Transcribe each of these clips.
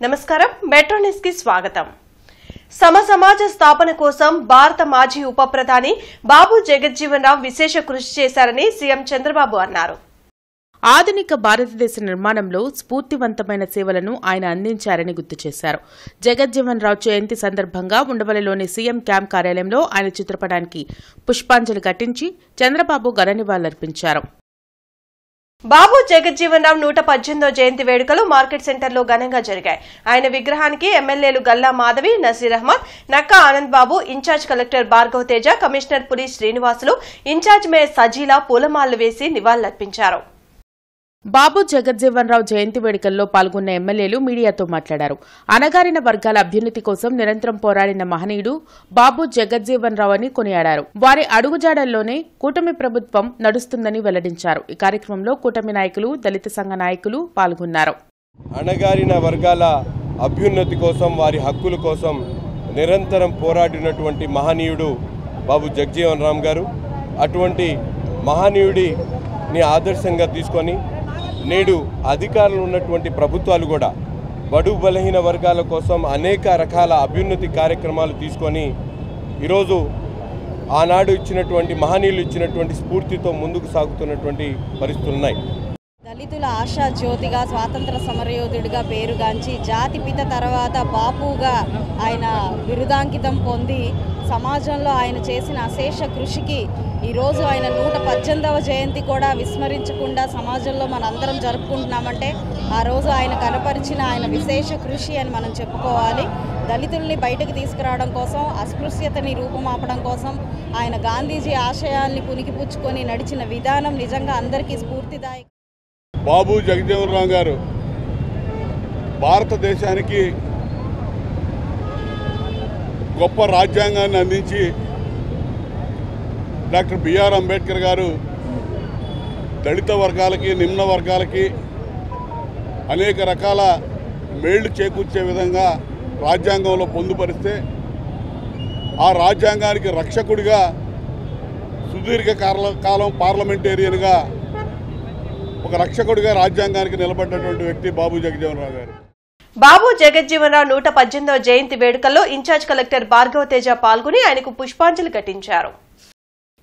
నమస్కారం metro news కి స్వాగతం. సమాజ స్థాపన కోసం భారత మాజీ ఉప ప్రధాని బాబు జగజ్జీవన్ రావు విశేష కృషి చేశారని సీఎం చంద్రబాబు అన్నారు. ఆధునిక భారతదేశ నిర్మాణంలో స్ఫూర్తివంతమైన సేవలను ఆయన అందించారని గుర్తు చేశారు. జగజ్జీవన్ రావు జయంతి సందర్భంగా ఉండవల్లిలోని సీఎం క్యాంప్ కార్యాలయంలో ఆయన చిత్రపటానికి పుష్పాంజలి ఘటించి చంద్రబాబు ఘన నివాళులర్పించారు. బాబు జగజ్జీవన్ రావు 118వ జయంతి వేడుకలు మార్కెట్ సెంటర్లో ఘనంగా జరిగాయి. ఆయన విగ్రహానికి ఎమ్మెల్యేలు Galla Madhavi, Naseer Ahmed, Nakka Anand Babu, in-charge collector Bhargav Teja, commissioner Puri Srinivasulu, in-charge mayor Sajila పూలమాలలు వేసి నివాళులర్పించారు. బాబు జగజ్జీవన్ రావు జయంతి వేడుకల్లో పాల్గొన్న ఎమ్మెల్యేలు మీడియాతో మాట్లాడారు. అణగారిన వర్గాల అభ్యున్నతి కోసం నిరంతరం పోరాడిన మహనీయుడు బాబు జగజ్జీవన్ రావు అని కొనియాడారు. వారి అడుగుజాడల్లోనే కూటమి ప్రభుత్వం నడుస్తుందని వెల్లడించారు. ఈ కార్యక్రమంలో కూటమి నాయకులు, దళిత సంఘ నాయకులు పాల్గొన్నారు. అణగారిన వర్గాల అభ్యున్నతి కోసం, వారి హక్కుల కోసం నిరంతరం పోరాడినటువంటి మహనీయుడు బాబు జగజ్జీవన్ రావు గారు. అటువంటి మహనీయుడిని ఆదర్శంగా తీసుకొని నేడు అధికారంలో ఉన్నటువంటి ప్రభుత్వాలు కూడా బడుగు బలహీన వర్గాల కోసం అనేక రకాల అభ్యున్నతి కార్యక్రమాలు తీసుకొని ఈరోజు ఆనాడు ఇచ్చినటువంటి మహనీయులు ఇచ్చినటువంటి స్ఫూర్తితో ముందుకు సాగుతున్నటువంటి పరిస్థితులు ఉన్నాయి. దళితుల ఆశా జ్యోతిగా, స్వాతంత్ర సమరయోధుడిగా పేరుగాంచి జాతిపిత తర్వాత బాపుగా ఆయన బిరుదాంకితం పొంది సమాజంలో ఆయన చేసిన అశేష కృషికి ఈరోజు ఆయన 118వ జయంతి కూడా విస్మరించకుండా సమాజంలో మనందరం జరుపుకుంటున్నామంటే ఆ రోజు ఆయన కనపరిచిన ఆయన విశేష కృషి అని మనం చెప్పుకోవాలి. దళితుల్ని బయటకు తీసుకురావడం కోసం, అస్పృశ్యతని రూపుమాపడం కోసం ఆయన గాంధీజీ ఆశయాల్ని పునికిపుచ్చుకొని నడిచిన విధానం నిజంగా అందరికీ స్ఫూర్తిదాయకం. బాబు జగజ్జీవన్ రావు గారు భారతదేశానికి గొప్ప రాజ్యాంగాన్ని అందించి డాక్టర్ బిఆర్ అంబేద్కర్ గారు దళిత వర్గాలకి, నిమ్న వర్గాలకి అనేక రకాల మేళ్లు చేకూర్చే విధంగా రాజ్యాంగంలో పొందుపరిస్తే ఆ రాజ్యాంగానికి రక్షకుడిగా సుదీర్ఘ కాలం పార్లమెంటేరియన్గా ఒక రక్షకుడిగా రాజ్యాంగానికి నిలబడ్డటువంటి వ్యక్తి బాబు జగజ్జీవన్ రావు గారు. బాబు జగజ్జీవన్ రావు 118వ జయంతి వేడుకల్లో ఇన్ఛార్జ్ కలెక్టర్ భార్గవ్ తేజ పాల్గొని ఆయనకు పుష్పాంజలి ఘటించారు.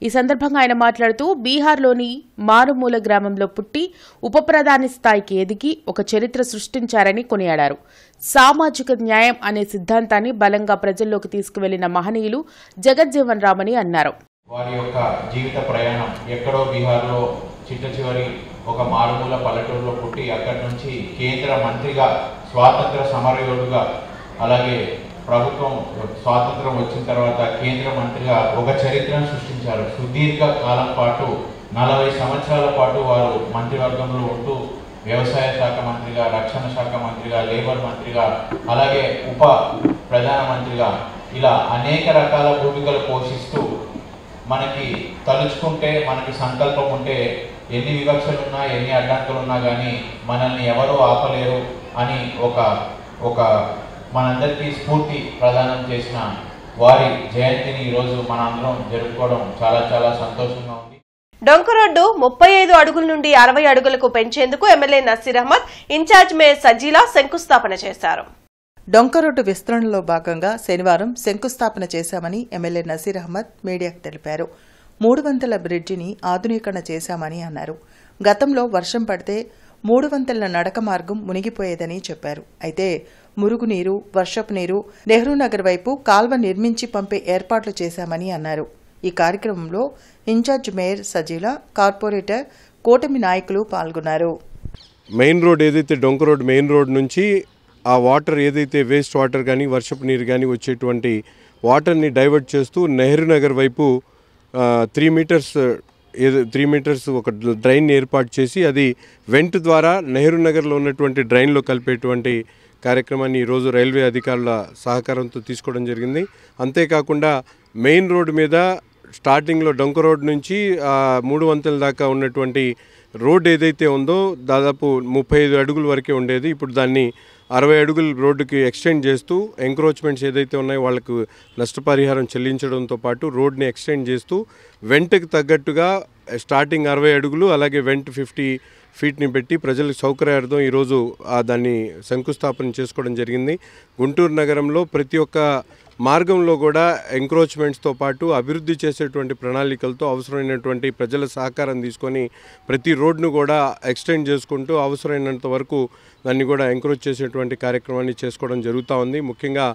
ఈ సందర్భంగా ఆయన మాట్లాడుతూ బీహార్లోని మారుమూల గ్రామంలో పుట్టి ఉప ప్రధాని స్థాయికి ఎదిగి ఒక చరిత్ర సృష్టించారని కొనియాడారు. సామాజిక న్యాయం అనే సిద్ధాంతాన్ని బలంగా ప్రజల్లోకి తీసుకువెళ్లిన మహనీయులు జగజ్జీవన్ రావు అని అన్నారు. వారి యొక్క జీవిత ప్రయాణం ఎక్కడో బీహార్లో చిట్ట చివరి ఒక మారుమూల పల్లెటూరులో పుట్టి అక్కడి నుంచి కేంద్ర మంత్రిగా, స్వాతంత్ర సమరయోధుగా, అలాగే ప్రభుత్వం స్వాతంత్రం వచ్చిన తర్వాత కేంద్ర మంత్రిగా ఒక చరిత్రను సృష్టించారు. సుదీర్ఘ కాలం పాటు 40 సంవత్సరాల పాటు వారు మంత్రివర్గంలో ఉంటూ వ్యవసాయ శాఖ మంత్రిగా, రక్షణ శాఖ మంత్రిగా, లేబర్ మంత్రిగా, అలాగే ఉప ప్రధానమంత్రిగా ఇలా అనేక రకాల భూమికలు పోషిస్తూ మనకి తలుచుకుంటే, మనకి సంకల్పం ఉంటే ఎన్ని వివక్షలున్నా, ఎన్ని అడ్డంకులున్నా కానీ మనల్ని ఎవరూ ఆపలేరు అని ఒక మనందరికీ స్ఫూర్తి ప్రదానం చేసిన వారి జయంతిని ఈరోజు మనందరం జరుపుకోవడం చాలా చాలా సంతోషంగా ఉంది. డొంక రోడ్డు 35 అడుగుల నుండి 60 అడుగులకు పెంచేందుకు MLA Naseer Ahmed, incharge mayor Sajila శంకుస్థాపన చేశారు. డొంక రోడ్డు విస్తరణలో భాగంగా శనివారం శంకుస్థాపన చేశామని ఎమ్మెల్యే నసీర్ అహ్మద్ మీడియాకు తెలిపారు. 300 బ్రిడ్జిని ఆధునీకరణ చేశామని అన్నారు. గతంలో వర్షం పడితే 300 నడక మార్గం మునిగిపోయేదని చెప్పారు. అయితే మురుగునీరు, వర్షపు నీరు నెహ్రూ నగర్ వైపు కాల్వ నిర్మించి పంపే ఏర్పాట్లు చేశామని అన్నారు. ఈ కార్యక్రమంలో ఇన్ఛార్జ్ మేయర్ సజీలా, కార్పొరేటర్, కూటమి నాయకులు పాల్గొన్నారు. మెయిన్ రోడ్ ఏదైతే డొంక రోడ్ మెయిన్ రోడ్ నుంచి ఆ వాటర్ ఏదైతే వేస్ట్ వాటర్ కానీ, వర్షపు నీరు కానీ వచ్చేటువంటి వాటర్ని డైవర్ట్ చేస్తూ నెహ్రూ నగర్ వైపు 3 మీటర్స్ ఒక డ్రైన్ ఏర్పాటు చేసి అది వెంట్ ద్వారా నెహ్రూ నగర్లో ఉన్నటువంటి డ్రైన్లో కలిపేటువంటి కార్యక్రమాన్ని ఈరోజు రైల్వే అధికారుల సహకారంతో తీసుకోవడం జరిగింది. అంతేకాకుండా మెయిన్ రోడ్డు మీద స్టార్టింగ్లో డొంక రోడ్ నుంచి 3 వంతెల దాకా ఉన్నటువంటి రోడ్ ఏదైతే ఉందో దాదాపు 35 అడుగుల వరకే ఉండేది. ఇప్పుడు దాన్ని 60 అడుగుల రోడ్డుకి ఎక్స్టెండ్ చేస్తూ ఎంక్రోచ్మెంట్స్ ఏదైతే ఉన్నాయో వాళ్ళకు నష్టపరిహారం చెల్లించడంతో పాటు రోడ్ని ఎక్స్టెండ్ చేస్తూ వెంటకి తగ్గట్టుగా స్టార్టింగ్ 60 అడుగులు అలాగే వెంట 50 ఫీట్ని పెట్టి ప్రజలకు సౌకర్యార్థం ఈరోజు దాన్ని శంకుస్థాపన చేసుకోవడం జరిగింది. గుంటూరు నగరంలో ప్రతి ఒక్క మార్గంలో కూడా ఎంక్రోచ్మెంట్స్తో పాటు అభివృద్ధి చేసేటువంటి ప్రణాళికలతో అవసరమైనటువంటి ప్రజల సహకారం తీసుకొని ప్రతి రోడ్ను కూడా ఎక్స్టెండ్ చేసుకుంటూ అవసరమైనంత వరకు దాన్ని కూడా ఎంకరేజ్ చేసేటువంటి కార్యక్రమాన్ని చేసుకోవడం జరుగుతూ ఉంది. ముఖ్యంగా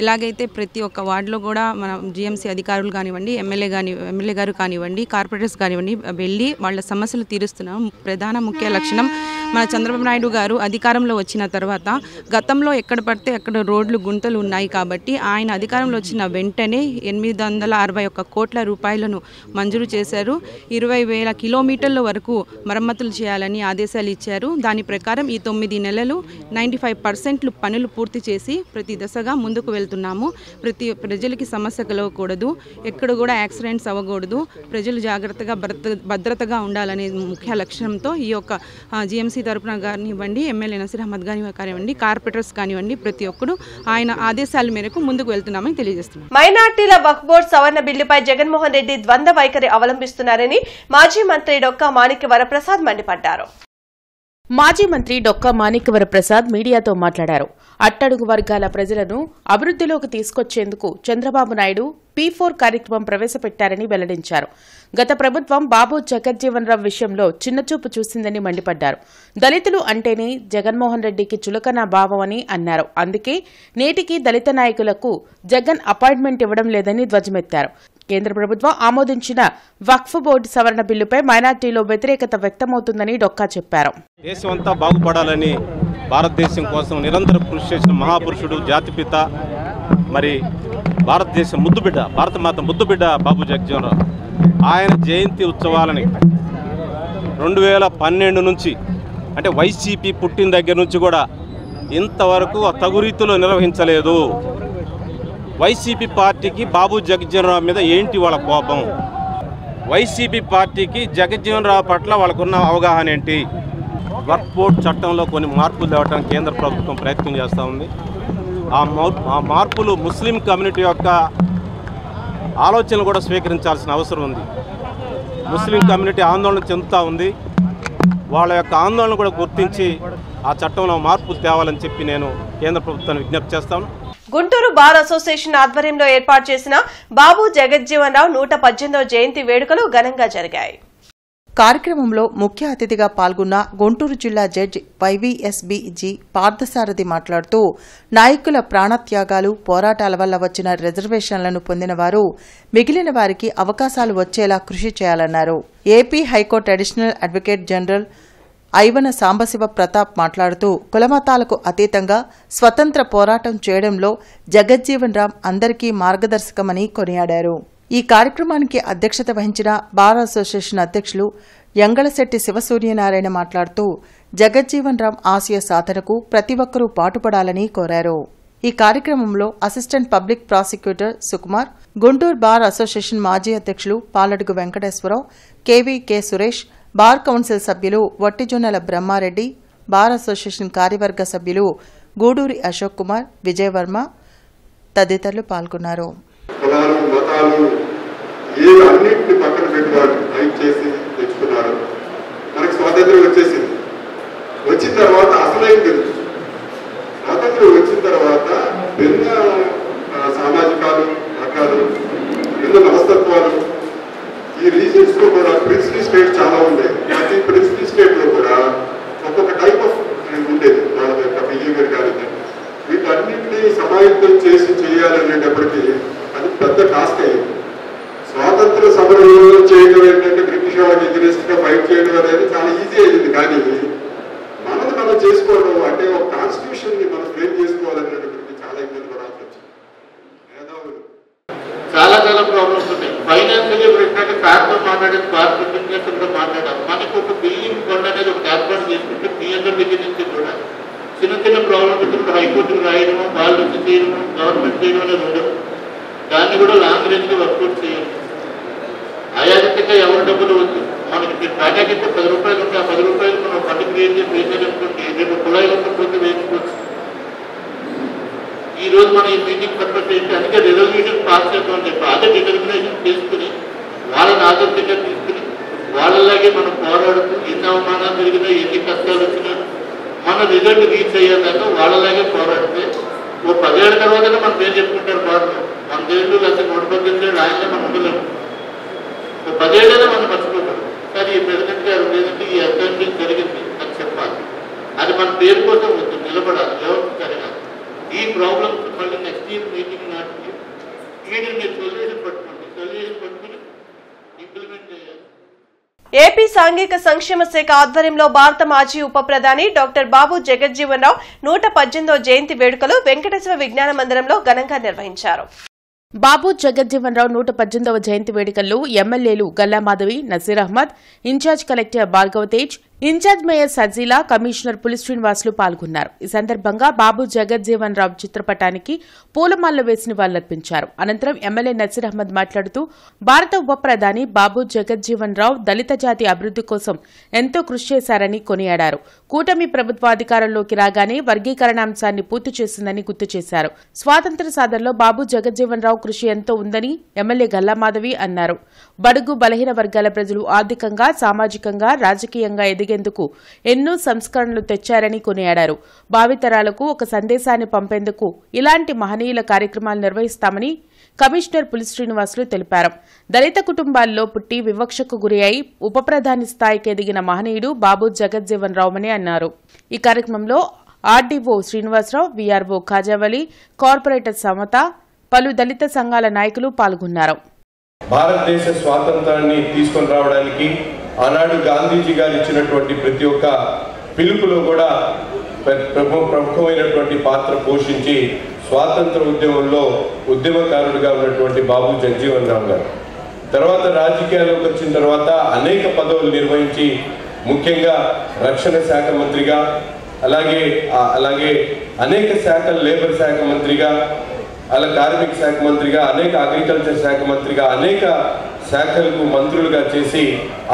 ఎలాగైతే ప్రతి ఒక్క వార్డులో కూడా మన జీఎంసీ అధికారులు కానివ్వండి, ఎమ్మెల్యే గారు కానివ్వండి, కార్పొరేటర్స్ కానివ్వండి వెళ్ళి వాళ్ళ సమస్యలు తీరుస్తున్నాం. ప్రధాన ముఖ్య లక్షణం మన చంద్రబాబు నాయుడు గారు అధికారంలో వచ్చిన తర్వాత గతంలో ఎక్కడ పడితే అక్కడ రోడ్లు గుంతలు ఉన్నాయి కాబట్టి ఆయన అధికారంలో వచ్చిన వెంటనే 861 కోట్ల రూపాయలను మంజూరు చేశారు. 20,000 కిలోమీటర్ల వరకు మరమ్మతులు చేయాలని ఆదేశాలు ఇచ్చారు. దాని ప్రకారం ఈ 9 నెలలు 95% పనులు పూర్తి చేసి ప్రతి దశగా ముందుకు వెళ్తున్నాము. ప్రజలకి సమస్య కలగకూడదు, ఎక్కడ కూడా యాక్సిడెంట్స్ అవ్వకూడదు, ప్రజలు జాగ్రత్తగా భద్రతగా ఉండాలనే ముఖ్య లక్ష్యంతో ఈ యొక్క జీఎంసీ తరపున కానివ్వండి, ఎమ్మెల్యే నసీర్ అహ్మద్ కానివ్వండి, కార్పొరేటర్స్ కానివ్వండి, ప్రతి ఒక్కరు ఆయన ఆదేశాల మేరకు ముందుకు వెళ్తున్నామని తెలియజేస్తున్నాం. మైనార్టీల వక్ఫ్ బోర్డు సవరణ బిల్లుపై జగన్మోహన్ రెడ్డి ద్వంద్వ వైఖరి అవలంబిస్తున్నారని మాజీ మంత్రి డొక్కా మాణిక్య వరప్రసాద్ మండిపడ్డారు. మాజీ మంత్రి డొక్కా మాణిక్య వరప్రసాద్ మీడియాతో మాట్లాడారు. అట్టడుగు వర్గాల ప్రజలను అభివృద్ధిలోకి తీసుకొచ్చేందుకు చంద్రబాబు నాయుడు P4 కార్యక్రమం ప్రవేశపెట్టారని వెల్లడించారు. గత ప్రభుత్వం బాబు జగజ్జీవన్ రావు విషయంలో చిన్నచూపు చూసిందని మండిపడ్డారు. దళితులు అంటేనే జగన్మోహన్ రెడ్డికి చులకన భావమని అన్నారు. అందుకే నేటికి దళిత నాయకులకు జగన్ అపాయింట్మెంట్ ఇవ్వడం లేదని ధ్వజమెత్తారు. కేంద్ర ప్రభుత్వం ఆమోదించిన వక్ఫ్ బోర్డు సవరణ బిల్లుపై మైనార్టీలో వ్యతిరేకత వ్యక్తమవుతుందని డొక్కా చెప్పారు. దేశమంతా బాగుపడాలని భారతదేశం కోసం నిరంతరం కృషి చేసిన మహాపురుషుడు, జాతిపిత, మరి భారతదేశం ముద్దుబిడ్డ, భారతమాత ముద్దుబిడ్డ బాబు జగజ్జీవన్ రావు ఆయన జయంతి ఉత్సవాలని 2012 నుంచి అంటే వైసీపీ పుట్టిన దగ్గర నుంచి కూడా ఇంతవరకు తగు రీతిలో నిర్వహించలేదు. వైసీపీ పార్టీకి బాబు జగజ్జీవన్ రావు మీద ఏంటి వాళ్ళ కోపం? వైసీపీ పార్టీకి జగజ్జీవన్ రావు పట్ల వాళ్ళకున్న అవగాహన ఏంటి? వక్ఫ్ బోర్డు చట్టంలో కొన్ని మార్పులు తేవడానికి కేంద్ర ప్రభుత్వం ప్రయత్నం చేస్తూ ఉంది. ఆ మార్పులు ముస్లిం కమ్యూనిటీ యొక్క ఆలోచనలు కూడా స్వీకరించాల్సిన అవసరం ఉంది. ముస్లిం కమ్యూనిటీ ఆందోళన చెందుతూ ఉంది. వాళ్ళ యొక్క ఆందోళన కూడా గుర్తించి ఆ చట్టంలో మార్పులు తేవాలని చెప్పి నేను కేంద్ర ప్రభుత్వాన్ని విజ్ఞప్తి చేస్తాను. గుంటూరు బార్ అసోసియేషన్ ఆధ్వర్యంలో ఏర్పాటు చేసిన బాబు జగజ్జీవన్ రావు 118వ జయంతి వేడుకలు ఘనంగా జరిగాయి. కార్యక్రమంలో ముఖ్య అతిథిగా పాల్గొన్న గుంటూరు జిల్లా జడ్జి వైవీఎస్బీజీ పార్థసారథి మాట్లాడుతూ నాయకుల ప్రాణత్యాగాలు, పోరాటాల వల్ల వచ్చిన రిజర్వేషన్లను పొందిన వారు మిగిలిన వారికి అవకాశాలు వచ్చేలా కృషి చేయాలన్నారు. AP high court additional advocate general ఐవన సాంబశివ ప్రతాప్ మాట్లాడుతూ కులమతాలకు అతీతంగా స్వతంత్ర పోరాటం చేయడంలో జగజ్జీవన్ రామ్ అందరికీ మార్గదర్శకమని కొనియాడారు. ఈ కార్యక్రమానికి అధ్యక్షత వహించిన బార్ అసోసియేషన్ అధ్యక్షులు యంగళశెట్టి శివసూర్యనారాయణ మాట్లాడుతూ జగజ్జీవన్ రామ్ ఆశయ సాధనకు ప్రతి ఒక్కరూ పాటుపడాలని కోరారు. ఈ కార్యక్రమంలో assistant public prosecutor Sukumar, Guntur bar association మాజీ అధ్యక్షులు Paladugu Venkateswararao, KVK Suresh, bar council సభ్యులు వట్టిజొన్నల బ్రహ్మారెడ్డి, బార్ అసోసియేషన్ కార్యవర్గ సభ్యులు గూడూరి అశోక్ కుమార్, విజయవర్మ తదితరులు పాల్గొన్నారు. కులాలు, మతాలు అన్నింటిని పక్కన పెట్టి వాళ్ళు ఫైట్ చేసి తెచ్చుకున్నారు. మనకు స్వాతంత్ర్యం వచ్చేసింది. వచ్చిన తర్వాత అసలైంది స్వాతంత్ర్యం వచ్చిన తర్వాత భిన్న సామాజికాలు, రకాలు, భిన్న మనస్తత్వాలు ఈ రీజన్స్ లో కూడా ప్రిన్సిపల్ స్టేట్ చాలా ఉండేది. ప్రతి ప్రిన్సిపల్ స్టేట్ లో కూడా ఒక్కొక్క టైప్ ఆఫ్ ఉండేది. వాళ్ళ యొక్క బిహేవియర్ కానీ వీటన్నింటినీ సమాయత్తం చేసి చేయాలనేటప్పటికీ అది పెద్ద టాస్క్ అయ్యింది. స్వాతంత్ర సమరంలో చేయడం ఏంటంటే బ్రిటిష్ వాళ్ళకి ఎగ్నెస్ట్ గా ఫైట్ చేయడం అనేది చాలా ఈజీ అయింది. కానీ మనది మనం చేసుకోవడం అంటే ఒక కాన్స్టిట్యూషన్ ని మనం ఫ్రేమ్ చేసుకోవాలనేటప్పటికీ చాలా ఇబ్బంది పడాల్సి వచ్చింది. మేధావులు చాలా ప్రాబ్లమ్స్ ఉన్నాయి. ఫైనాన్షియల్ ఇప్పుడు కార్తో మాట్లాడేది, కార్తో బిజినెస్ కూడా మాట్లాడాలి. మనకు ఒక బిల్డింగ్ ఫండ్ అనేది ఒక ఏర్పాటు చేసుకుంటే పిఎన్ఎల్ దగ్గర నుంచి కూడా చిన్న చిన్న ప్రాబ్లమ్స్ ఇప్పుడు హైకోర్టుకు రాయడము, వాళ్ళు వచ్చి చేయడము, గవర్నమెంట్ చేయడం అనేది ఉండదు. దాన్ని కూడా లాంగ్ రేంజ్ గా వర్కౌట్ చేయాలి. అయాదితంగా ఎవరి డబ్బులు వద్దు. మనకి టాటాకి 10 రూపాయలు ఉంటే ఆ 10 రూపాయలు మనం ఫండ్ క్రియేట్ చేసి వేసేటటువంటి 2 కుళాయిలు పోతే వేసుకోవచ్చు. ఈ రోజు మనం ఈ మీటింగ్ పర్పస్ ఏంటి అందుకే రెజల్యూషన్ పాస్ చేద్దామని చెప్పి అదే డిటర్మినేషన్ చేసుకుని వాళ్ళని ఆదర్శంగా తీసుకుని వాళ్ళ వాళ్ళలాగే మనం పోరాడుతూ ఎన్ని అవమానాలు జరిగినా ఎన్ని కష్టాలు వచ్చినా మన రిజల్ట్ రీచ్ అయ్యేదాకా వాళ్ళలాగే పోరాడితే ఓ 10 ఏళ్ళ తర్వాతనే మనం ఏం చెప్పుకుంటారు బాగా 100 ఏళ్ళు లేకపోతే 118 ఏళ్ళు ఆయనలో మనం ఉండలేము. ఓ 10 ఏళ్ళైనా మనం మర్చిపోతాం. కానీ ఈ ప్రెసిడెంట్ గారు లేదంటే ఈ అసెంబ్లీ జరిగింది అని చెప్పాలి. అది మన పేరు కోసం వద్దు, నిలబడాలి. ఎవరికి జరగాలి ఈ ప్రాబ్లమ్స్ మళ్ళీ నెక్స్ట్ ఇయర్ మీటింగ్ నాటికి మీరు సొల్యూషన్ పట్టుకుని ఇంప్లిమెంట్ చేయాలి. ఏపీ సాంఘిక సంక్షేమ శాఖ ఆధ్వర్యంలో భారత మాజీ ఉప ప్రధాని డాక్టర్ బాబు జగజ్జీవన్ రావు 118వ జయంతి వేడుకలు వెంకటేశ్వర విజ్ఞాన మందిరంలో ఘనంగా నిర్వహించారు. బాబు జగజ్జీవన్ రావు 118వ జయంతి వేడుకల్లో ఎమ్మెల్యేలు Galla Madhavi, Naseer Ahmed, incharge collector Bhargava Tej, incharge mayor Sajila, commissioner Puli Srinivasulu పాల్గొన్నారు. ఈ సందర్భంగా బాబు జగజ్జీవన్ రావు చిత్రపటానికి పూలమాలలు వేసి నివాళులర్పించారు. అనంతరం ఎమ్మెల్యే నసీర్ అహ్మద్ మాట్లాడుతూ భారత ఉప ప్రధాని బాబు జగజ్జీవన్ రావు దళిత జాతి అభివృద్ది కోసం ఎంతో కృషి చేశారని కొనియాడారు. కూటమి ప్రభుత్వ అధికారంలోకి రాగానే వర్గీకరణ అంశాన్ని పూర్తి చేసిందని గుర్తు చేశారు. స్వాతంత్ర సాధనలో బాబు జగజ్జీవన్ రావు కృషి ఎంతో ఉందని ఎమ్మెల్యే గల్లా మాధవి అన్నారు. బడుగు బలహీన వర్గాల ప్రజలు ఆర్థికంగా, సామాజికంగా, రాజకీయంగా ఎదిగేందుకు ఎన్నో సంస్కరణలు తెచ్చారని కొనియాడారు. భావితరాలకు ఒక సందేశాన్ని పంపేందుకు ఇలాంటి మహనీయుల కార్యక్రమాలు నిర్వహిస్తామని కమిషనర్ పులి శ్రీనివాసులు తెలిపారు. దళిత కుటుంబాల్లో పుట్టి వివక్షకు గురి అయి ఉప ప్రధాని స్థాయికి ఎదిగిన మహనీయుడు బాబు జగజ్జీవన్ రావుమని అన్నారు. ఈ కార్యక్రమంలో RDO Srinivasarao, VRO Khajavali, corporator Samatha, పలు దళిత సంఘాల నాయకులు పాల్గొన్నారు. భారతదేశ స్వాతంత్రాన్ని తీసుకొని రావడానికి ఆనాడు గాంధీజీ గారు ఇచ్చినటువంటి ప్రతి ఒక్క పిలుపులో కూడా ప్రముఖమైనటువంటి పాత్ర పోషించి స్వాతంత్ర ఉద్యమంలో ఉద్యమకారుడిగా ఉన్నటువంటి బాబు జగజ్జీవన్ రావు గారు తర్వాత రాజకీయాల్లోకి వచ్చిన తర్వాత అనేక పదవులు నిర్వహించి ముఖ్యంగా రక్షణ శాఖ మంత్రిగా, అలాగే అనేక శాఖల లేబర్ శాఖ మంత్రిగా, అలా కార్మిక శాఖ మంత్రిగా, అనేక అగ్రికల్చర్ శాఖ మంత్రిగా, అనేక శాఖలకు మంత్రులుగా చేసి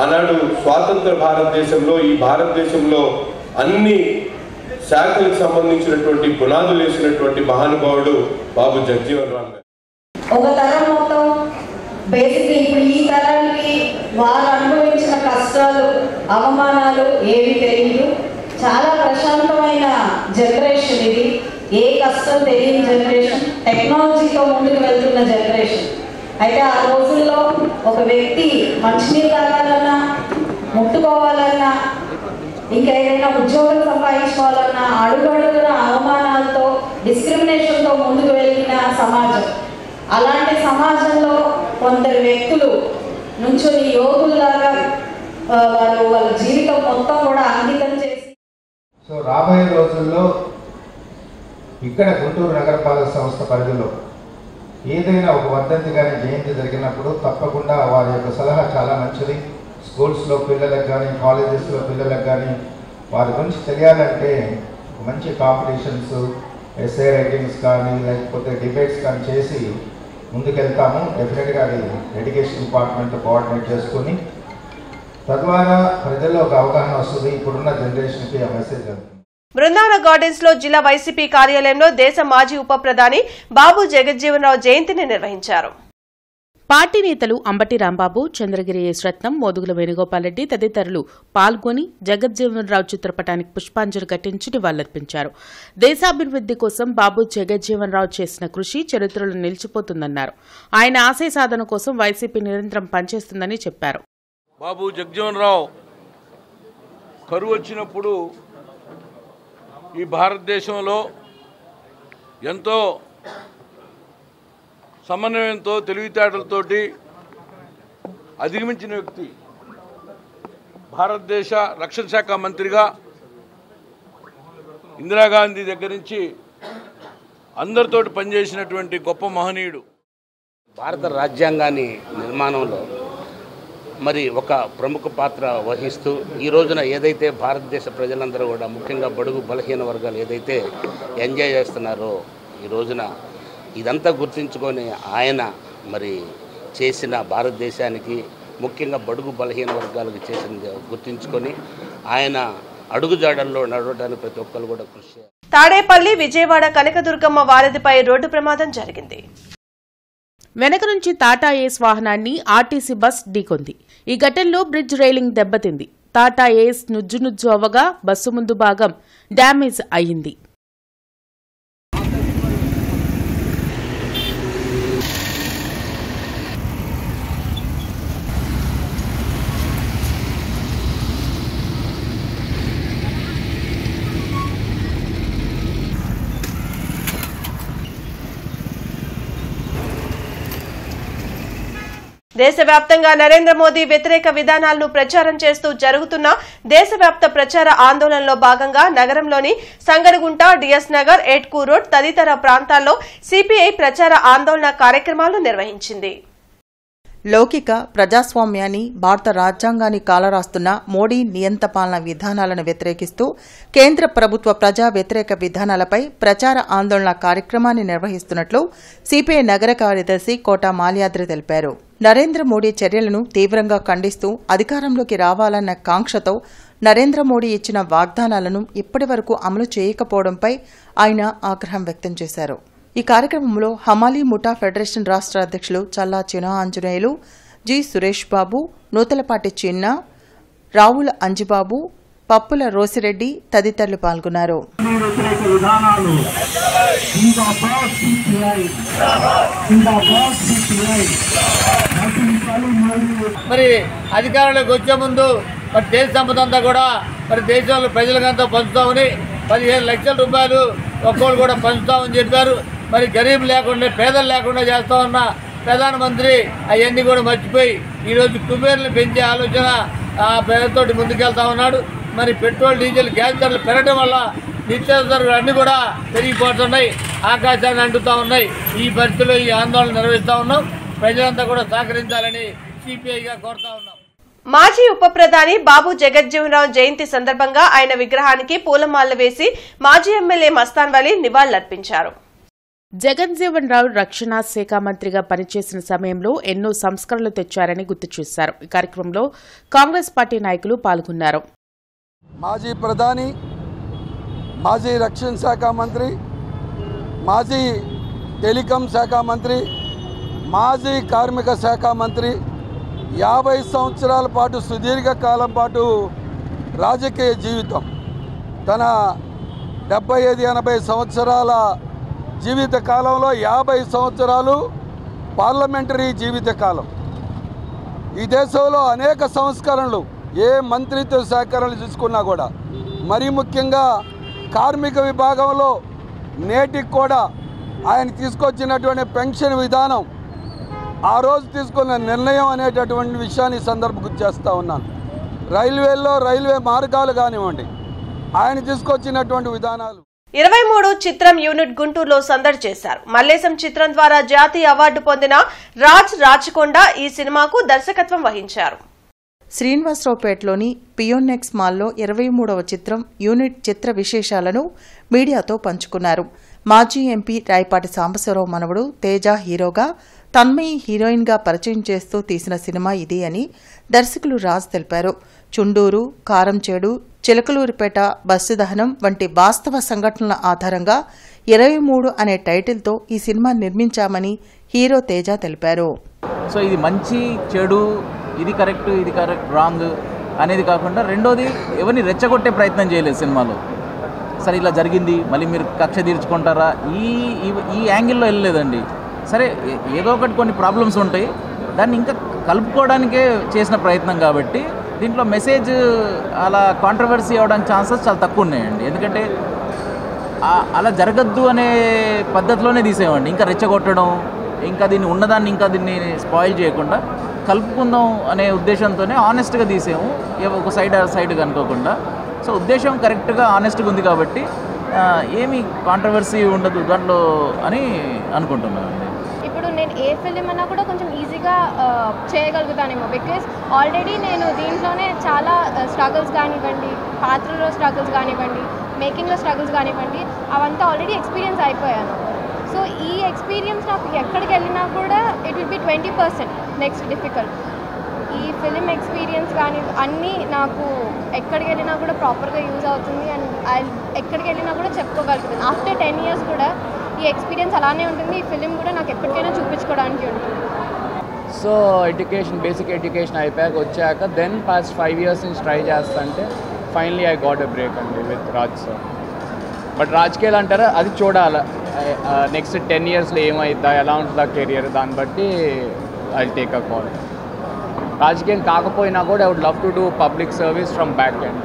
ఆనాడు స్వాతంత్ర భారతదేశంలో ఈ భారతదేశంలో అన్ని శాఖలకు సంబంధించినటువంటి పునాదులు వేసినటువంటి మహానుభావుడు బాబు జగజ్జీవన్ రావు గారు. ఒక తరం మొత్తం బేసిక్ ఇప్పుడు ఈ తరానికి వారు అనుభవించిన కష్టాలు, అవమానాలు ఏవి తెలియదు. చాలా ప్రశాంతమైన జనరేషన్ ఇది. ఏ కష్టం తెలియని జనరేషన్, టెక్నాలజీతో ముందుకు వెళ్తున్న జనరేషన్. అయితే ఆ రోజుల్లో ఒక వ్యక్తి మంచినీళ్ళు తాగాలన్నా, ముట్టుకోవాలన్నా, ఇంకా ఏదైనా ఉద్యోగం సంపాదించుకోవాలన్నా అడుగడుగున అవమానాలతో, డిస్క్రిమినేషన్తో ముందుకు వెళ్ళిన సమాజం. అలాంటి సమాజంలో కొందరు వ్యక్తులు నుంచుని యోగుల్లాగా వాళ్ళ జీవితం మొత్తం కూడా అంకితం చేసి సో రాబోయే రోజుల్లో ఇక్కడ గుంటూరు నగరపాలక సంస్థ పరిధిలో ఏదైనా ఒక వర్ధంతి కానీ జయంతి జరిగినప్పుడు తప్పకుండా వారి యొక్క సలహా చాలా మంచిది. స్కూల్స్లో పిల్లలకు కానీ, కాలేజెస్లో పిల్లలకు కానీ వారి గురించి తెలియాలంటే మంచి కాంపిటీషన్స్, ఎస్ఏ రైటింగ్స్ కానీ లేకపోతే డిబేట్స్ కానీ చేసి ముందుకెళ్తాము. డెఫినెట్గా అది ఎడ్యుకేషన్ డిపార్ట్మెంట్తో కోఆర్డినేట్ చేసుకుని తద్వారా ప్రజల్లో ఒక అవగాహన వస్తుంది. ఇప్పుడున్న జనరేషన్కి ఆ మెసేజ్ వెళ్తుంది. బృందావన గార్డెన్స్ లో జిల్లా వైసీపీ కార్యాలయంలో దేశ మాజీ ఉప ప్రధాని బాబు జగజ్జీవన్ రావు జయంతిని నిర్వహించారు. పార్టీ నేతలు అంబటి రాంబాబు, చంద్రగిరి రత్నం, మోదుగుల వేణుగోపాల్ రెడ్డి తదితరులు పాల్గొని జగజ్జీవన్ రావు చిత్రపటానికి పుష్పాంజలి ఘటించి నివాళులర్పించారు. దేశాభివృద్ది కోసం బాబు జగజ్జీవన్ రావు చేసిన కృషి చరిత్రలో నిలిచిపోతుందన్నారు. ఆయన ఆశయ సాధన కోసం వైసీపీ నిరంతరం పనిచేస్తుందని చెప్పారు. బాబు జగజ్జీవన్ రావు కరువు వచ్చినప్పుడు ఈ భారతదేశంలో ఎంతో సమన్వయంతో, తెలివితేటలతోటి అధిగమించిన వ్యక్తి. భారతదేశ రక్షణ శాఖ మంత్రిగా ఇందిరాగాంధీ దగ్గర నుంచి అందరితోటి పనిచేసినటువంటి గొప్ప మహనీయుడు. భారత రాజ్యాంగాన్ని నిర్మాణంలో మరి ఒక ప్రముఖ పాత్ర వహిస్తూ ఈ రోజున ఏదైతే భారతదేశ ప్రజలందరూ కూడా ముఖ్యంగా బడుగు బలహీన వర్గాలు ఏదైతే ఎంజాయ్ చేస్తున్నారో ఈ రోజున ఇదంతా గుర్తించుకొని ఆయన మరి చేసిన భారతదేశానికి ముఖ్యంగా బడుగు బలహీన వర్గాలకు చేసింది గుర్తించుకొని ఆయన అడుగుజాడల్లో నడవడానికి ప్రతి ఒక్కరు కూడా కృషి చేయాలి. తాడేపల్లి విజయవాడ కనకదుర్గమ్మ వారధిపై రోడ్డు ప్రమాదం జరిగింది. వెనక నుంచి టాటా ఏస్ వాహనాన్ని ఆర్టీసీ బస్ ఢీకొంది. ఈ ఘటనలో బ్రిడ్జ్ రైలింగ్ దెబ్బతింది. టాటా ఏస్ నుజ్జు అవ్వగా బస్సు ముందు భాగం డ్యామేజ్ అయింది. దేశవ్యాప్తంగా నరేంద్ర మోదీ వ్యతిరేక విధానాలను ప్రచారం చేస్తూ జరుగుతున్న దేశవ్యాప్త ప్రచార ఆందోళనలో భాగంగా నగరంలోని సంగడిగుంట, డిఎస్ నగర్, ఏట్కూ రోడ్ తదితర ప్రాంతాల్లో సిపిఐ ప్రచార ఆందోళన కార్యక్రమాలు నిర్వహించింది. లౌకిక ప్రజాస్వామ్యాన్ని, భారత రాజ్యాంగాన్ని కాలరాస్తున్న మోడీ నియంత పాలన విధానాలను వ్యతిరేకిస్తూ కేంద్ర ప్రభుత్వ ప్రజా వ్యతిరేక విధానాలపై ప్రచార ఆందోళన కార్యక్రమాన్ని నిర్వహిస్తున్నట్లు సిపిఐ నగర కార్యదర్శి కోట మాల్యాద్రి తెలిపారు. నరేంద్ర మోడీ చర్యలను తీవ్రంగా ఖండిస్తూ అధికారంలోకి రావాలన్న కాంక్షతో నరేంద్ర మోడీ ఇచ్చిన వాగ్దానాలను ఇప్పటివరకు అమలు చేయకపోవడంపై ఆయన ఆగ్రహం వ్యక్తం చేశారు. ఈ కార్యక్రమంలో హమాలీ ముఠా ఫెడరేషన్ రాష్ట్ర అధ్యక్షులు చల్లా చినా ఆంజనేయులు, జి సురేష్ బాబు, నూతలపాటి చిన్న, రావుల అంజిబాబు, పప్పుల రోసిరెడ్డి తదితరులు పాల్గొన్నారు. మరి అధికారంలోకి వచ్చే ముందు మరి దేశ సంపద అంతా కూడా మరి దేశంలో ప్రజలకంతా పంచుతామని 15 లక్షల రూపాయలు ఒక్కోళ్ళు కూడా పంచుతామని చెప్పారు. మరి గరీబ్ లేకుండా, పేదలు లేకుండా చేస్తా ఉన్న ప్రధానమంత్రి అవన్నీ కూడా మర్చిపోయి ఈరోజు కుబేర్లు పెంచే ఆలోచన పేదతోటి ముందుకెళ్తా ఉన్నాడు. మరి పెట్రోల్, డీజిల్, గ్యాస్ ధరలు పెరగడం వల్ల నిత్యావసరాలు అన్నీ కూడా పెరిగిపోతున్నాయి, ఆకాశాన్ని అంటుతూ ఉన్నాయి. ఈ పరిస్థితుల్లో ఈ ఆందోళన నిర్వహిస్తూ ఉన్నాం. ప్రజలంతా కూడా సహకరించాలని సిపిఐగా కోరుతా ఉన్నాం. మాజీ ఉప ప్రధాని బాబు జగజ్జీవన్రావు జయంతి సందర్భంగా ఆయన విగ్రహానికి పూలమాలలు వేసి మాజీ ఎమ్మెల్యే మస్తాన్ వలీ నివాళులర్పించారు. జగజ్జీవన్ రావు రక్షణ శాఖ మంత్రిగా పనిచేసిన సమయంలో ఎన్నో సంస్కరణలు తెచ్చారని గుర్తు చేశారు. ఈ కార్యక్రమంలో కాంగ్రెస్ పార్టీ నాయకులు పాల్గొన్నారు. మాజీ ప్రధాని, మాజీ రక్షణ శాఖ మంత్రి, మాజీ టెలికాం శాఖ మంత్రి, మాజీ కార్మిక శాఖ మంత్రి, 50 సంవత్సరాల పాటు సుదీర్ఘ కాలం పాటు రాజకీయ జీవితం, తన 75-80 సంవత్సరాల జీవిత కాలంలో 50 సంవత్సరాలు పార్లమెంటరీ జీవిత కాలం. ఈ దేశంలో అనేక సంస్కరణలు, ఏ మంత్రిత్వ శాఖలను చూసుకున్నా కూడా, మరీ ముఖ్యంగా కార్మిక విభాగంలో నేటికి కూడా ఆయన తీసుకొచ్చినటువంటి పెన్షన్ విధానం, ఆ రోజు తీసుకున్న నిర్ణయం అనేటటువంటి విషయాన్ని సందర్భం గుర్తు చేస్తూ ఉన్నాను. రైల్వేల్లో రైల్వే మార్గాలు కానివ్వండి, ఆయన తీసుకొచ్చినటువంటి విధానాలు. 23 చిత్రం యూనిట్ గుంటూరులో సందడి చేశారు. మల్లేశం చిత్రం ద్వారా జాతీయ అవార్డు పొందిన రాజ్ రాచకొండ ఈ సినిమాకు దర్శకత్వం వహించారు. శ్రీనివాసరావుపేటలోని పియోనెక్స్ మాల్లో 23వ చిత్రం యూనిట్ చిత్ర విశేషాలను మీడియాతో పంచుకున్నారు. మాజీ ఎంపీ రాయపాటి సాంబశివరావు మనవడు తేజ హీరోగా, తన్మయి హీరోయిన్గా పరిచయం చేస్తూ తీసిన సినిమా ఇది అని దర్శకులు రాజ్ తెలిపారు. చుండూరు, కారంచేడు, చిలకలూరిపేట బస్సు దహనం వంటి వాస్తవ సంఘటనల ఆధారంగా 23 అనే టైటిల్తో ఈ సినిమా నిర్మించామని హీరో తేజ తెలిపారు. సో ఇది మంచి చెడు, ఇది కరెక్ట్, ఇది కరెక్ట్, రాంగ్ అనేది కాకుండా, రెండోది ఎవరిని రెచ్చగొట్టే ప్రయత్నం చేయలేదు సినిమాలో. సరే ఇలా జరిగింది, మళ్ళీ మీరు కక్ష తీర్చుకుంటారా, ఈ యాంగిల్లో వెళ్ళలేదండి. సరే ఏదో ఒకటి కొన్ని ప్రాబ్లమ్స్ ఉంటాయి, దాన్ని ఇంకా కలుపుకోవడానికే చేసిన ప్రయత్నం కాబట్టి దీంట్లో మెసేజ్ అలా కాంట్రవర్సీ అవ్వడానికి ఛాన్సెస్ చాలా తక్కువ ఉన్నాయండి. ఎందుకంటే అలా జరగద్దు అనే పద్ధతిలోనే తీసేయండి. ఇంకా రెచ్చగొట్టడం, ఇంకా దీన్ని ఉన్నదాన్ని ఇంకా దీన్ని స్పాయిల్ చేయకుండా కలుపుకుందాం అనే ఉద్దేశంతోనే ఆనెస్ట్గా తీసాము, ఒక సైడ్ కనుకోకుండా. సో ఉద్దేశం కరెక్ట్గా ఆనెస్ట్గా ఉంది కాబట్టి ఏమీ కాంట్రవర్సీ ఉండదు దాంట్లో అని అనుకుంటున్నాను. ఇప్పుడు నేను ఏ ఫిలిం అన్నా కూడా కొంచెం ఈజీగా చేయగలుగుతానేమో, బికాస్ ఆల్రెడీ నేను దీంట్లోనే చాలా స్ట్రగుల్స్ కానివ్వండి, పాత్రలో స్ట్రగుల్స్ కానివ్వండి, మేకింగ్లో స్ట్రగుల్స్ కానివ్వండి, అవంతా ఆల్రెడీ ఎక్స్పీరియన్స్ అయిపోయాను. సో ఈ ఎక్స్పీరియన్స్ నాకు ఎక్కడికి వెళ్ళినా కూడా it will be 20% next difficult. ఈ ఫిలిం ఎక్స్పీరియన్స్ కానీ అన్నీ నాకు ఎక్కడికి వెళ్ళినా కూడా ప్రాపర్గా యూజ్ అవుతుంది. అండ్ ఎక్కడికి వెళ్ళినా కూడా చెప్పుకోగలుగుతుంది. ఆఫ్టర్ 10 years కూడా ఈ ఎక్స్పీరియన్స్ అలానే ఉంటుంది. ఈ ఫిలిం కూడా నాకు ఎప్పటికైనా చూపించుకోవడానికి ఉంటుంది. సో బేసిక్ ఎడ్యుకేషన్ అయిపోయాక వచ్చాక దెన్ పాస్ట్ 5 years నుంచి ట్రై చేస్తుంటే finally I got a break అండి విత్ రాజ్ సార్. బట్ రాజకీయాలు అంటారా, అది చూడాలి నెక్స్ట్ 10 yearsలో ఏమైద్దా, ఎలా ఉంటుందా కెరియర్, దాన్ని బట్టి ఐ టేక్ అ కాల్. రాజకీయం కాకపోయినా కూడా I would love to do public service from back end.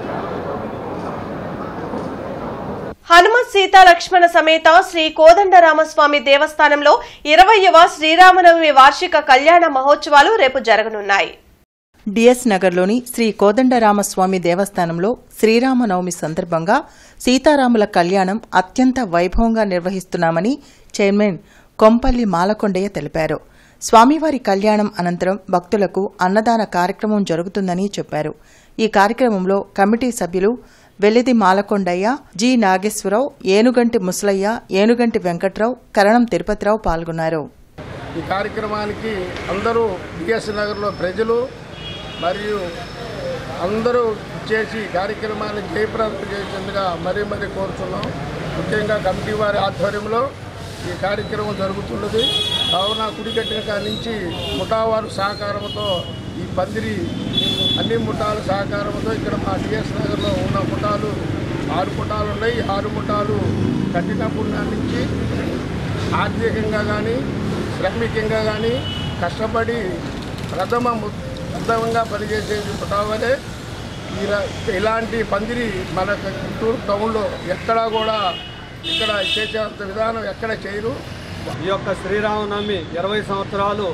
Hanumat Sita Lakshmana సమేత శ్రీ కోదండరామస్వామి దేవస్థానంలో 20వ శ్రీరామనవమి వార్షిక కళ్యాణ మహోత్సవాలు రేపు జరగనున్నాయి. డిఎస్ నగర్లోని శ్రీ కోదండరామస్వామి దేవస్థానంలో శ్రీరామనవమి సందర్భంగా సీతారాముల కళ్యాణం అత్యంత వైభవంగా నిర్వహిస్తున్నామని చైర్మన్ కొంపల్లి మాలకొండయ్య తెలిపారు. స్వామివారి కళ్యాణం అనంతరం భక్తులకు అన్నదాన కార్యక్రమం జరుగుతుందని చెప్పారు. ఈ కార్యక్రమంలో కమిటీ సభ్యులు వెల్లిది మాలకొండయ్య, జి నాగేశ్వరరావు, ఏనుగంటి ముసలయ్య, ఏనుగంటి వెంకట్రావు, కరణం తిరుపతిరావు పాల్గొన్నారు. ఈ కార్యక్రమానికి అందరూ డిఎస్ నగర్లో ప్రజలు మరియు అందరూ చేసి కార్యక్రమాన్ని జయప్రదం చేసేందుగా మరీ కోరుతున్నాం. ముఖ్యంగా కమిటీ వారి ఆధ్వర్యంలో ఈ కార్యక్రమం జరుగుతున్నది. కావున కుడి కట్టిన కాడి నుంచి ముఠావారు సహకారంతో ఈ పందిరి అన్ని ముఠాల సహకారంతో ఇక్కడ మా డిఎస్ నగర్లో ఉన్న ముఠాలు 6 ముఠాలు ఉన్నాయి. 6 ముఠాలు కట్టినప్పటి నుంచి ఆర్థికంగా కానీ శ్రామికంగా కానీ కష్టపడి ప్రథమంగా పనిచేసేది ముఠావలే. ఇలాంటి పందిరి మన గుంటూరు టౌన్లో ఎక్కడా కూడా ఇక్కడ చేసేంత విధానం ఎక్కడ చేయరు. ఈ యొక్క శ్రీరామనవమి 20 సంవత్సరాలు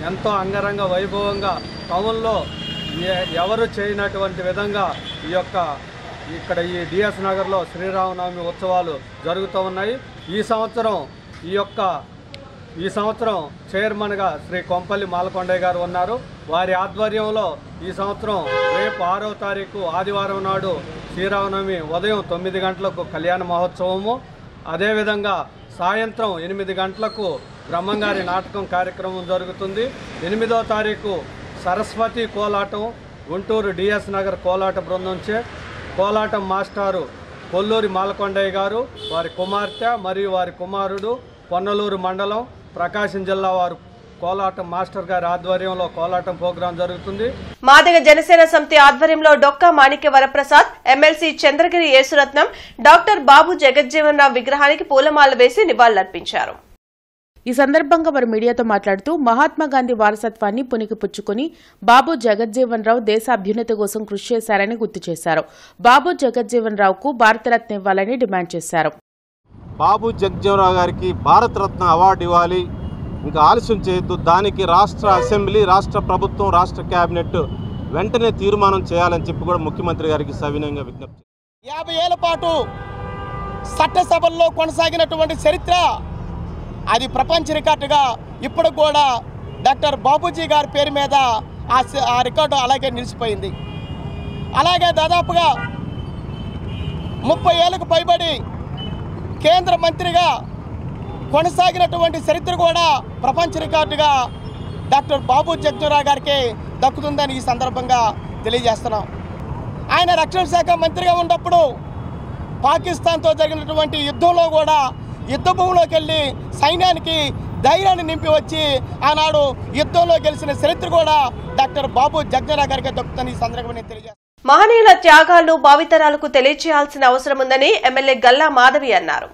ఎంతో అంగరంగ వైభవంగా టౌన్లో ఎవరు చేయనటువంటి విధంగా ఇక్కడ ఈ డిఎస్ నగర్లో శ్రీరామనవమి ఉత్సవాలు జరుగుతూ ఉన్నాయి. ఈ సంవత్సరం చైర్మన్గా శ్రీ కొంపల్లి మాలకొండయ్య గారు ఉన్నారు. వారి ఆధ్వర్యంలో ఈ సంవత్సరం రేపు 6వ తారీఖు ఆదివారం నాడు శ్రీరామనవమి ఉదయం 9 గంటలకు కళ్యాణ మహోత్సవము, అదేవిధంగా సాయంత్రం 8 గంటలకు బ్రహ్మంగారి నాటకం కార్యక్రమం జరుగుతుంది. 8వ తారీఖు సరస్వతి కోలాటం గుంటూరు డిఎస్ నగర్ కోలాట బృందంచే కోలాటం మాస్టారు కొల్లూరి మాలకొండయ్య గారు, వారి కుమార్తె మరియు వారి కుమారుడు పొన్నలూరు మండలం ప్రకాశం జిల్లా వారు కోలాటం మాస్టర్ గారి ఆధ్వర్యంలో కోలాటం ప్రోగ్రాం జరుగుతుంది. మాదిగ జనసేన సమితి ఆధ్వర్యంలో డొక్కా మాణిక్య వరప్రసాద్, ఎమ్మెల్సీ చంద్రగిరి యేసురత్నం, డాక్టర్ బాబు జగజ్జీవన్ రావు విగ్రహానికి పూలమాల వేసి నివాళులర్పించారు. ఈ సందర్భంగా వారు మీడియాతో మాట్లాడుతూ మహాత్మాగాంధీ వారసత్వాన్ని పుణికిపుచ్చుకుని బాబు జగజ్జీవన్ రావు దేశ అభ్యున్నతి కోసం కృషి చేశారని గుర్తు చేశారు. బాబు జగజ్జీవన్ రావుకు భారతరత్న ఇవ్వాలని డిమాండ్ చేశారు. బాబు జగజ్జీవన్ రావు గారికి భారతరత్న అవార్డు ఇవ్వాలి, ఇంకా ఆలస్యం చేయొద్దు. దానికి రాష్ట్ర అసెంబ్లీ, రాష్ట్ర ప్రభుత్వం, రాష్ట్ర కేబినెట్ వెంటనే తీర్మానం చేయాలని చెప్పి కూడా ముఖ్యమంత్రి గారికి సవినయంగా విజ్ఞప్తి. 50 ఏళ్ల పాటు చట్టసభల్లో కొనసాగినటువంటి చరిత్ర అది ప్రపంచ రికార్డుగా ఇప్పుడు కూడా డాక్టర్ బాబూజీ గారి పేరు మీద ఆ రికార్డు అలాగే నిలిచిపోయింది. అలాగే దాదాపుగా 30 ఏళ్లకు పైబడి కేంద్ర మంత్రిగా కొనసాగినటువంటి చరిత్ర కూడా ప్రపంచ రికార్డుగా డాక్టర్ బాబు జగజ్జీవన్ గారికి దక్కుతుందని ఈ సందర్భంగా తెలియజేస్తున్నాం. ఆయన రక్షణ శాఖ మంత్రిగా ఉన్నప్పుడు పాకిస్తాన్తో జరిగినటువంటి యుద్ధంలో కూడా యుద్ధ భూమిలోకి వెళ్ళి సైన్యానికి ధైర్యాన్ని నింపి వచ్చి ఆనాడు యుద్ధంలో గెలిచిన చరిత్ర కూడా డాక్టర్ బాబు జగజ్జీవన్ గారికి దక్కుతుందని ఈ సందర్భంగా నేను తెలియజేస్తాను. మహనీయుల త్యాగాలను భావితరాలకు తెలియచేయాల్సిన అవసరం ఉందని ఎమ్మెల్యే గల్లా మాధవి అన్నారు.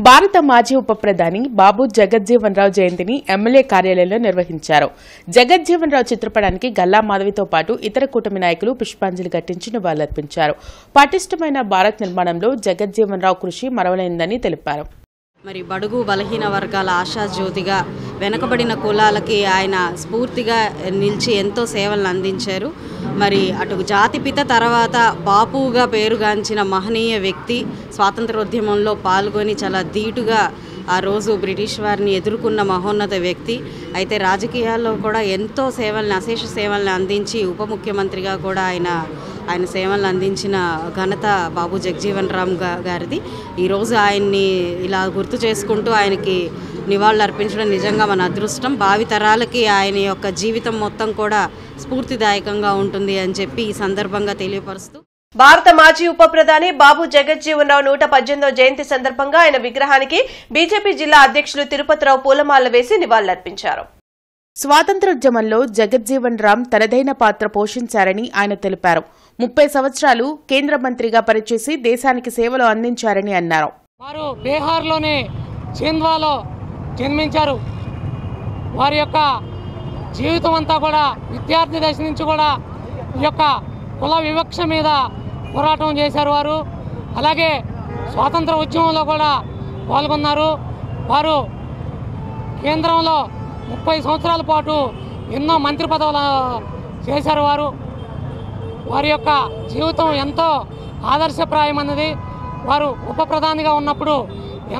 భారత మాజీ ఉప ప్రధాని బాబు జగజ్జీవన్ రావు జయంతిని ఎమ్మెల్యే కార్యాలయంలో నిర్వహించారు. జగజ్జీవన్ రావు చిత్రపటానికి గల్లా మాధవితో పాటు ఇతర కూటమి నాయకులు పుష్పాంజలి ఘటించి నివాళులర్పించారు. పటిష్టమైన భారత్ నిర్మాణంలో జగజ్జీవన్ రావు కృషి మరవలేనిదని తెలిపారు. మరి బడుగు బలహీన వర్గాల ఆశాజ్యోతిగా వెనుకబడిన కులాలకి ఆయన స్ఫూర్తిగా నిలిచి ఎంతో సేవలను అందించారు. మరి అటు జాతిపిత తర్వాత బాపుగా పేరుగాంచిన మహనీయ వ్యక్తి, స్వాతంత్రోద్యమంలో పాల్గొని చాలా ధీటుగా ఆ రోజు బ్రిటిష్ వారిని ఎదుర్కొన్న మహోన్నత వ్యక్తి. అయితే రాజకీయాల్లో కూడా ఎంతో సేవల్ని, అశేష సేవల్ని అందించి ఉప ముఖ్యమంత్రిగా కూడా ఆయన సేవలను అందించిన ఘనత బాబు జగజ్జీవన్ రామ్ గారిది. ఈరోజు ఆయన్ని ఇలా గుర్తు చేసుకుంటూ ఆయనకి నివాళులు అర్పించడం నిజంగా మన అదృష్టం. భావితరాలకి ఆయన యొక్క జీవితం మొత్తం కూడా స్ఫూర్తిదాయకంగా ఉంటుంది అని చెప్పి ఈ సందర్భంగా తెలియపరుస్తూ భారత మాజీ ఉప ప్రధాని బాబు జగజ్జీవన్ రావు 118వ జయంతి సందర్భంగా ఆయన విగ్రహానికి బీజేపీ జిల్లా అధ్యక్షులు తిరుపతిరావు పూలమాల వేసి నివాళులర్పించారు. స్వాతంత్ర్యోద్యమంలో జగజ్జీవన్ రామ్ తనదైన పాత్ర పోషించారని ఆయన తెలిపారు. 30 సంవత్సరాలు కేంద్ర మంత్రిగా పనిచేసి దేశానికి సేవలు అందించారని అన్నారు. వారు బీహార్లోని చింద్వాలో జన్మించారు. వారి యొక్క జీవితం అంతా కూడా విద్యార్థి దశ నుంచి కూడా ఈ యొక్క కుల వివక్ష మీద పోరాటం చేశారు. వారు అలాగే స్వాతంత్ర ఉద్యమంలో కూడా పాల్గొన్నారు. వారు కేంద్రంలో 30 సంవత్సరాల పాటు ఎన్నో మంత్రి పదవులు చేశారు. వారి యొక్క జీవితం ఎంతో ఆదర్శప్రాయమైనది. వారు ఉప ప్రధానిగా ఉన్నప్పుడు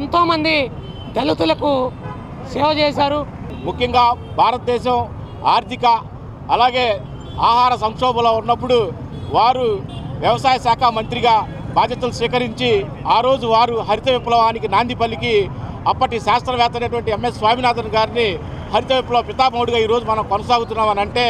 ఎంతోమంది దళితులకు సేవ చేశారు. ముఖ్యంగా భారతదేశం ఆర్థిక అలాగే ఆహార సంక్షోభంలో ఉన్నప్పుడు వారు వ్యవసాయ శాఖ మంత్రిగా బాధ్యతలు స్వీకరించి ఆ రోజు వారు హరిత విప్లవానికి నాంది పలికి అప్పటి శాస్త్రవేత్త అయినటువంటి ఎంఎస్ స్వామినాథన్ గారిని హరిత విప్లవ పితామహుడిగా ఈరోజు మనం కొనసాగుతున్నామని అంటే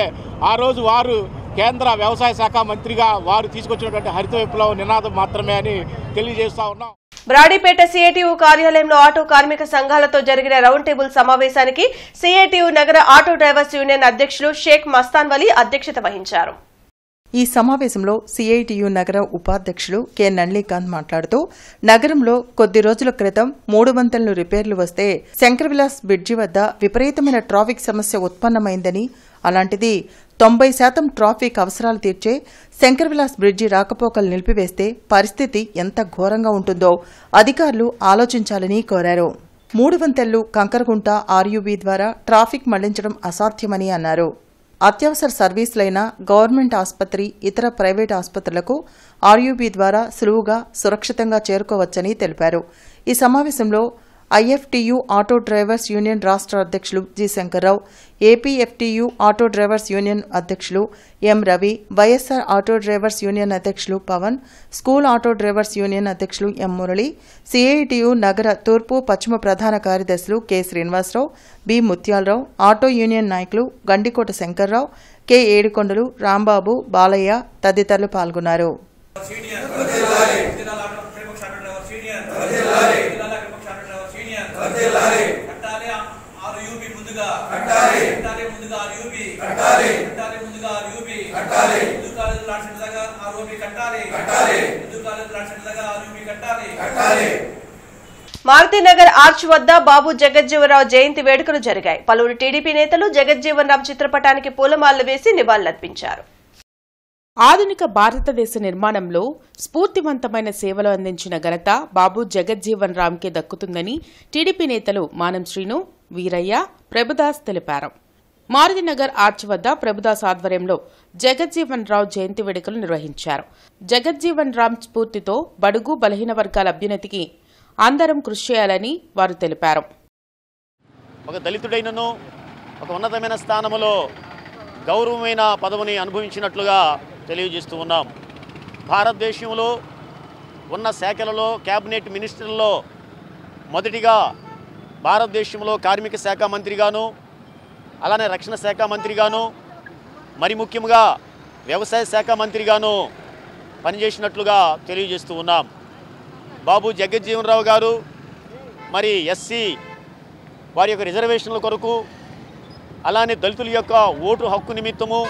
ఆ రోజు వారు కేంద్ర వ్యవసాయ శాఖ మంత్రిగా వారు తీసుకొచ్చినటువంటి హరిత విప్లవ నినాదం మాత్రమే అని తెలియజేస్తా ఉన్నాం. బ్రాడీపేట సిఐటియు కార్యాలయంలో ఆటో కార్మిక సంఘాలతో జరిగిన రౌండ్ టేబుల్ సమావేశానికి సిఐటియు నగర ఆటో డ్రైవర్స్ యూనియన్ అధ్యక్షులు షేక్ మస్తాన్ వలీ అధ్యక్షత వహించారు. ఈ సమావేశంలో సిఐటియు నగర ఉపాధ్యక్షులు కె నళినీకాంత్ మాట్లాడుతూ నగరంలో కొద్ది రోజుల క్రితం 3 వంతెనలు రిపేర్లు వస్తే శంకరవిలాస్ బ్రిడ్జి వద్ద విపరీతమైన ట్రాఫిక్ సమస్య ఉత్పన్నమైందని, అలాంటిది 90% ట్రాఫిక్ అవసరాలు తీర్చే శంకరవిలాస్ బ్రిడ్జి రాకపోకలు నిలిపివేస్తే పరిస్థితి ఎంత ఘోరంగా ఉంటుందో అధికారులు ఆలోచించాలని కోరారు. 3 వంతెనలు కంకరగుంట ఆర్యూబీ ద్వారా ట్రాఫిక్ మళ్లించడం అసాధ్యమని అన్నారు. అత్యవసర సర్వీసులైన గవర్నమెంట్ ఆసుపత్రి, ఇతర ప్రైవేట్ ఆసుపత్రులకు ఆర్యూబీ ద్వారా సులువుగా సురక్షితంగా చేరుకోవచ్చని తెలిపారు. ఈ సమావేశంలో ఐఎఫ్టియు ఆటో డ్రైవర్స్ యూనియన్ రాష్ట్ర అధ్యక్షులు G Shankarrao, APFTU auto drivers union అధ్యక్షులు M Ravi, YSR auto drivers union అధ్యక్షులు Pavan, school auto drivers union అధ్యక్షులు ఎం మురళి, సిఐటియు నగర తూర్పు పశ్చిమ ప్రధాన కార్యదర్శులు K Srinivasarao, B Muthyalarao, auto union నాయకులు గండికోట శంకర్రావు, కె ఏడుకొండలు, రాంబాబు, బాలయ్య తదితరులు పాల్గొన్నారు. మారుతినగర్ ఆర్చ్ వద్ద బాబు జగజ్జీవన్ రావు జయంతి వేడుకలు జరిగాయి. పలువురు టీడీపీ నేతలు జగజ్జీవన్ రావు చిత్రపటానికి పూలమాలలు వేసి నివాళులర్పించారు. ఆధునిక భారతదేశ నిర్మాణంలో స్ఫూర్తివంతమైన సేవలు అందించిన ఘనత బాబు జగజ్జీవన్ రామ్కే దక్కుతుందని టీడీపీ నేతలు మానం శ్రీను, వీరయ్య, ప్రభుదాస్ తెలిపారు. మారుతినగర్ ఆర్చ్ వద్ద ప్రభుదాస్ ఆధ్వర్యంలో జగజ్జీవన్ రావు జయంతి వేడుకలు నిర్వహించారు. జగజ్జీవన్ రామ్ స్ఫూర్తితో బడుగు బలహీన వర్గాల అభ్యున్నతికి అందరం కృషి చేయాలని వారు తెలిపారు. ఒక దళితుడైనను ఒక ఉన్నతమైన స్థానంలో గౌరవమైన పదవిని అనుభవించినట్లుగా తెలియజేస్తూ ఉన్నాం. భారతదేశంలో ఉన్న శాఖలలో క్యాబినెట్ మినిస్టర్లలో మొదటిగా భారతదేశంలో కార్మిక శాఖ మంత్రిగాను, అలానే రక్షణ శాఖ మంత్రిగాను, మరి ముఖ్యంగా వ్యవసాయ శాఖ మంత్రిగాను పనిచేసినట్లుగా తెలియజేస్తూ ఉన్నాం. బాబు జగజ్జీవన్ రావు గారు మరి ఎస్సీ వారి యొక్క రిజర్వేషన్ల కొరకు, అలానే దళితుల యొక్క ఓటు హక్కు నిమిత్తము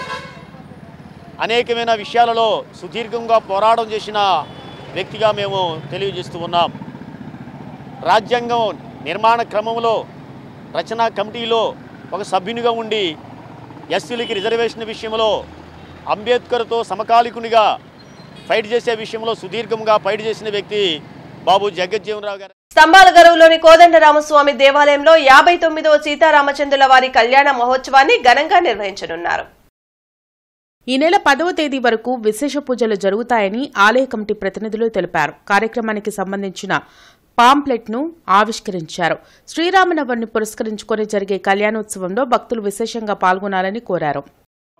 అనేకమైన విషయాలలో సుదీర్ఘంగా పోరాటం చేసిన వ్యక్తిగా మేము తెలియజేస్తూ ఉన్నాం. రాజ్యాంగం నిర్మాణ క్రమంలో రచనా కమిటీలో ఒక సభ్యునిగా ఉండి ఎస్సీలకి రిజర్వేషన్ విషయంలో అంబేద్కర్తో సమకాలికునిగా ఫైట్ చేసే విషయంలో సుదీర్ఘంగా ఫైట్ చేసిన వ్యక్తి బాబు జగజ్జీవన్ రావు గారు. స్తంభాల గరువులోని కోదండరామస్వామి దేవాలయంలో 59వ సీతారామచంద్రుల వారి కళ్యాణ మహోత్సవాన్ని ఘనంగా నిర్వహించనున్నారు. ఈ నెల 10వ తేదీ వరకు విశేష పూజలు జరుగుతాయని ఆలయ కమిటీ ప్రతినిధులు తెలిపారు. కార్యక్రమానికి సంబంధించిన పాంప్లెట్ ను ఆవిష్కరించారు. శ్రీరామనవమిని పురస్కరించుకుని జరిగే కళ్యాణోత్సవంలో భక్తులు విశేషంగా పాల్గొనాలని కోరారు.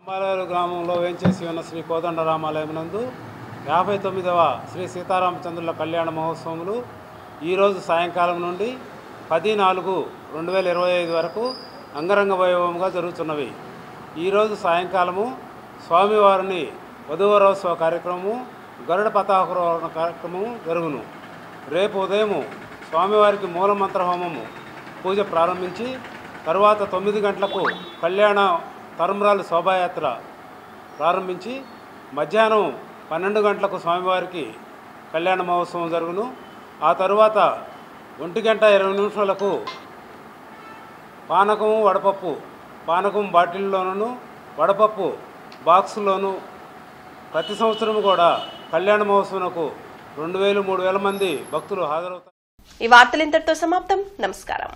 అంబాలూరు గ్రామంలో వేంచేసి ఉన్న శ్రీ కోదండరామాలయం నందు 59వ శ్రీ సీతారామచంద్రుల కళ్యాణ మహోత్సవములు ఈరోజు సాయంకాలం నుండి 10/4/2025 వరకు అంగరంగ వైభవంగా జరుగుతున్నవి. ఈరోజు సాయంకాలము స్వామివారిని వధూవరోత్సవ కార్యక్రమము, గరుడ పతాకారోహణ కార్యక్రమం జరుగును. రేపు ఉదయం స్వామివారికి మూలమంత్ర హోమము పూజ ప్రారంభించి తరువాత 9 గంటలకు కళ్యాణ తరంబ్రాలు శోభాయాత్ర ప్రారంభించి మధ్యాహ్నం 12 గంటలకు స్వామివారికి కళ్యాణ మహోత్సవం జరుగును. ఆ తరువాత 1:20 పానకం వడపప్పు, పానకం బాటిల్లోనూ వడపప్పు బాక్సులోనూ ప్రతి సంవత్సరం కూడా కళ్యాణ మహోత్సవంకు 2000-3000 మంది భక్తులు హాజరవుతారు. ఈ వార్తలు ఇంతటితో సమాప్తం. నమస్కారం.